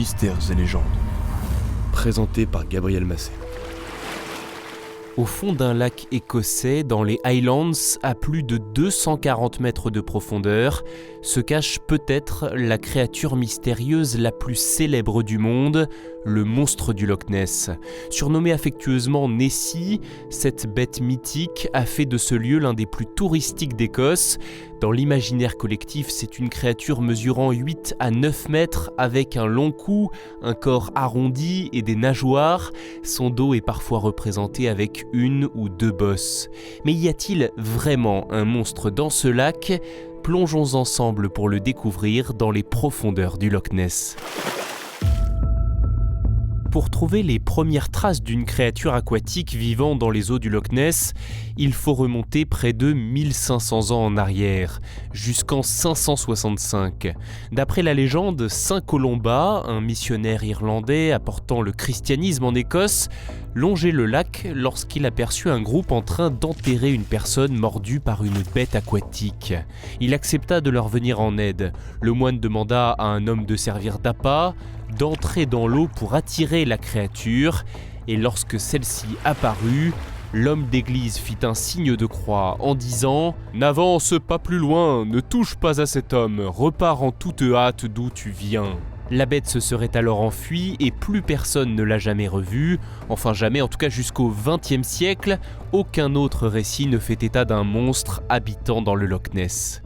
Mystères et légendes. Présenté par Gabriel Massé. Au fond d'un lac écossais, dans les Highlands, à plus de 240 mètres de profondeur, se cache peut-être la créature mystérieuse la plus célèbre du monde, le monstre du Loch Ness. Surnommé affectueusement Nessie, cette bête mythique a fait de ce lieu l'un des plus touristiques d'Écosse. Dans l'imaginaire collectif, c'est une créature mesurant 8 à 9 mètres avec un long cou, un corps arrondi et des nageoires. Son dos est parfois représenté avec une ou deux bosses. Mais y a-t-il vraiment un monstre dans ce lac ? Plongeons ensemble pour le découvrir dans les profondeurs du Loch Ness. Pour trouver les premières traces d'une créature aquatique vivant dans les eaux du Loch Ness, il faut remonter près de 1500 ans en arrière, jusqu'en 565. D'après la légende, Saint Colomba, un missionnaire irlandais apportant le christianisme en Écosse, longeait le lac lorsqu'il aperçut un groupe en train d'enterrer une personne mordue par une bête aquatique. Il accepta de leur venir en aide. Le moine demanda à un homme de servir d'appât, d'entrer dans l'eau pour attirer la créature, et lorsque celle-ci apparut, l'homme d'église fit un signe de croix en disant « N'avance pas plus loin, ne touche pas à cet homme, repars en toute hâte d'où tu viens ». La bête se serait alors enfuie et plus personne ne l'a jamais revue, enfin jamais, en tout cas jusqu'au XXe siècle, aucun autre récit ne fait état d'un monstre habitant dans le Loch Ness.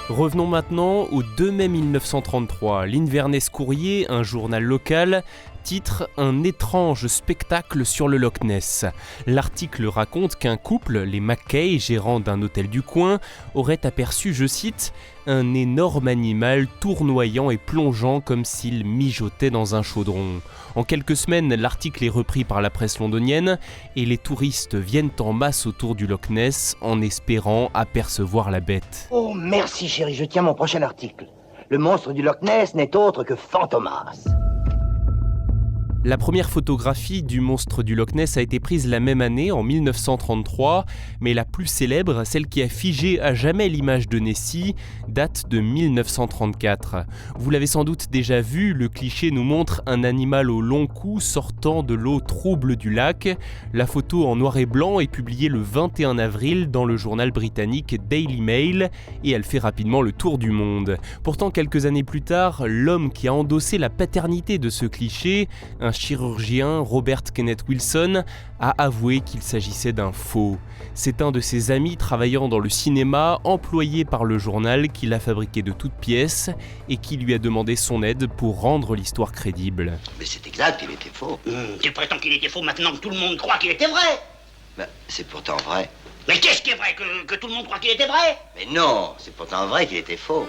Revenons maintenant au 2 mai 1933. L'Inverness Courier, un journal local, titre « Un étrange spectacle sur le Loch Ness ». L'article raconte qu'un couple, les Mackay, gérants d'un hôtel du coin, aurait aperçu, je cite, « un énorme animal tournoyant et plongeant comme s'il mijotait dans un chaudron ». En quelques semaines, l'article est repris par la presse londonienne et les touristes viennent en masse autour du Loch Ness en espérant apercevoir la bête. Oh merci chérie, je tiens mon prochain article. Le monstre du Loch Ness n'est autre que Fantomas. La première photographie du monstre du Loch Ness a été prise la même année, en 1933, mais la plus célèbre, celle qui a figé à jamais l'image de Nessie, date de 1934. Vous l'avez sans doute déjà vu, le cliché nous montre un animal au long cou sortant de l'eau trouble du lac. La photo en noir et blanc est publiée le 21 avril dans le journal britannique Daily Mail et elle fait rapidement le tour du monde. Pourtant, quelques années plus tard, l'homme qui a endossé la paternité de ce cliché, un chirurgien, Robert Kenneth Wilson, a avoué qu'il s'agissait d'un faux. C'est un de ses amis travaillant dans le cinéma, employé par le journal, qui l'a fabriqué de toutes pièces et qui lui a demandé son aide pour rendre l'histoire crédible. Mais c'est exact, il était faux. Tu prétends qu'il était faux maintenant que tout le monde croit qu'il était vrai. Ben, c'est pourtant vrai. Mais qu'est-ce qui est vrai, que tout le monde croit qu'il était vrai? Mais non, c'est pourtant vrai qu'il était faux.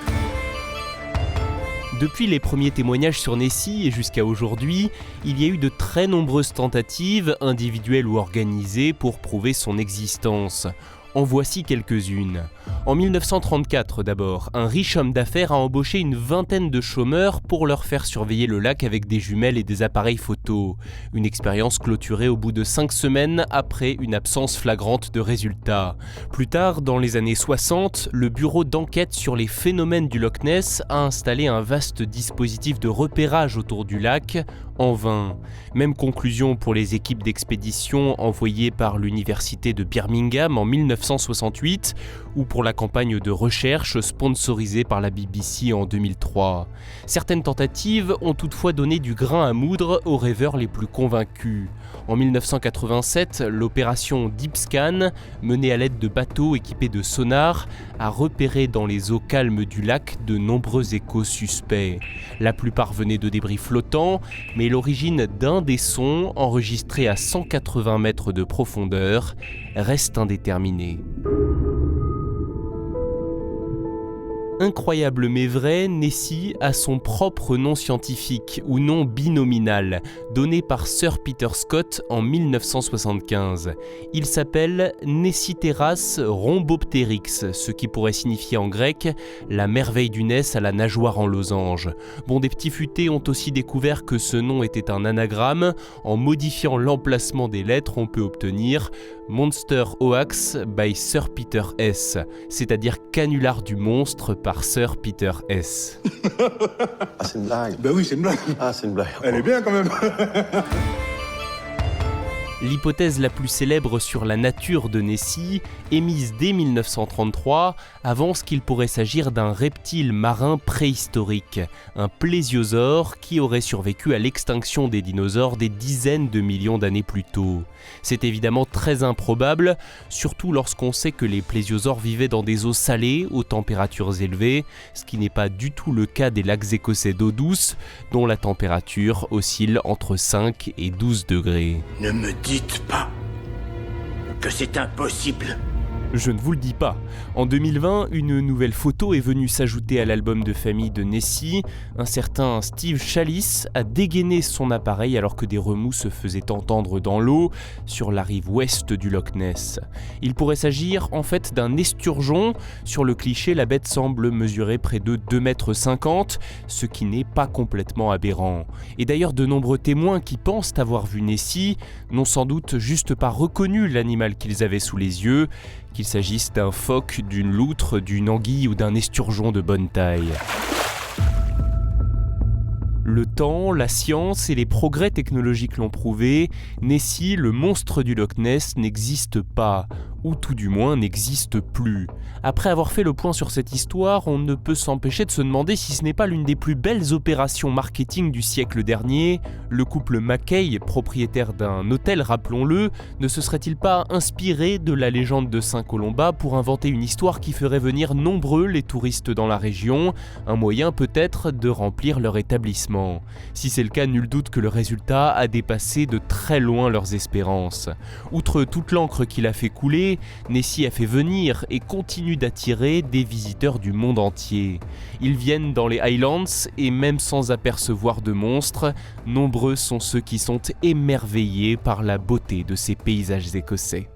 Depuis les premiers témoignages sur Nessie et jusqu'à aujourd'hui, il y a eu de très nombreuses tentatives, individuelles ou organisées, pour prouver son existence. En voici quelques-unes. En 1934 d'abord, un riche homme d'affaires a embauché une vingtaine de chômeurs pour leur faire surveiller le lac avec des jumelles et des appareils photo. Une expérience clôturée au bout de 5 semaines après une absence flagrante de résultats. Plus tard, dans les années 60, le bureau d'enquête sur les phénomènes du Loch Ness a installé un vaste dispositif de repérage autour du lac, en vain. Même conclusion pour les équipes d'expédition envoyées par l'université de Birmingham en 1968 ou pour la campagne de recherche sponsorisée par la BBC en 2003. Certaines tentatives ont toutefois donné du grain à moudre aux rêveurs les plus convaincus. En 1987, l'opération Deep Scan, menée à l'aide de bateaux équipés de sonars, a repéré dans les eaux calmes du lac de nombreux échos suspects. La plupart venaient de débris flottants, mais l'origine d'un des sons, enregistrés à 180 mètres de profondeur, reste indéterminée. Incroyable mais vrai, Nessie a son propre nom scientifique, ou nom binominal, donné par Sir Peter Scott en 1975. Il s'appelle Nessiteras rhombopteryx, ce qui pourrait signifier en grec « la merveille du Ness à la nageoire en losange ». Bon, des petits futés ont aussi découvert que ce nom était un anagramme. En modifiant l'emplacement des lettres, on peut obtenir Monster Hoax by Sir Peter S., c'est-à-dire Canular du monstre par Sir Peter S. Ah, c'est une blague. Ben oui, c'est une blague. Ah, c'est une blague. Elle est bien quand même. L'hypothèse la plus célèbre sur la nature de Nessie, émise dès 1933, avance qu'il pourrait s'agir d'un reptile marin préhistorique, un plésiosaure qui aurait survécu à l'extinction des dinosaures des dizaines de millions d'années plus tôt. C'est évidemment très improbable, surtout lorsqu'on sait que les plésiosaures vivaient dans des eaux salées aux températures élevées, ce qui n'est pas du tout le cas des lacs écossais d'eau douce, dont la température oscille entre 5 et 12 degrés. Ne me dites pas que c'est impossible. Je ne vous le dis pas. En 2020, une nouvelle photo est venue s'ajouter à l'album de famille de Nessie. Un certain Steve Chalice a dégainé son appareil alors que des remous se faisaient entendre dans l'eau sur la rive ouest du Loch Ness. Il pourrait s'agir en fait d'un esturgeon. Sur le cliché, la bête semble mesurer près de 2,50 m, ce qui n'est pas complètement aberrant. Et d'ailleurs, de nombreux témoins qui pensent avoir vu Nessie n'ont sans doute juste pas reconnu l'animal qu'ils avaient sous les yeux, qu'il s'agisse d'un phoque, d'une loutre, d'une anguille ou d'un esturgeon de bonne taille. Le temps, la science et les progrès technologiques l'ont prouvé, Nessie, le monstre du Loch Ness, n'existe pas, ou tout du moins n'existe plus. Après avoir fait le point sur cette histoire, on ne peut s'empêcher de se demander si ce n'est pas l'une des plus belles opérations marketing du siècle dernier. Le couple Mackay, propriétaire d'un hôtel rappelons-le, ne se serait-il pas inspiré de la légende de Saint-Colomba pour inventer une histoire qui ferait venir nombreux les touristes dans la région, un moyen peut-être de remplir leur établissement. Si c'est le cas, nul doute que le résultat a dépassé de très loin leurs espérances. Outre toute l'encre qu'il a fait couler, Nessie a fait venir et continue d'attirer des visiteurs du monde entier. Ils viennent dans les Highlands et même sans apercevoir de monstres, nombreux sont ceux qui sont émerveillés par la beauté de ces paysages écossais.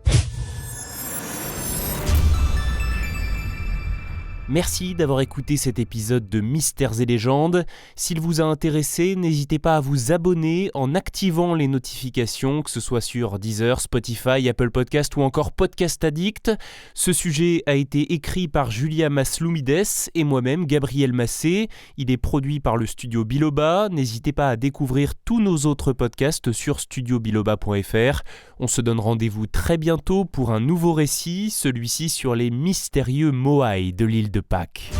Merci d'avoir écouté cet épisode de Mystères et légendes. S'il vous a intéressé, n'hésitez pas à vous abonner en activant les notifications, que ce soit sur Deezer, Spotify, Apple Podcast ou encore Podcast Addict. Ce sujet a été écrit par Julia Masloumides et moi-même, Gabriel Massé. Il est produit par le studio Biloba. N'hésitez pas à découvrir tous nos autres podcasts sur studiobiloba.fr. On se donne rendez-vous très bientôt pour un nouveau récit, celui-ci sur les mystérieux Moai de l'île de Pâques.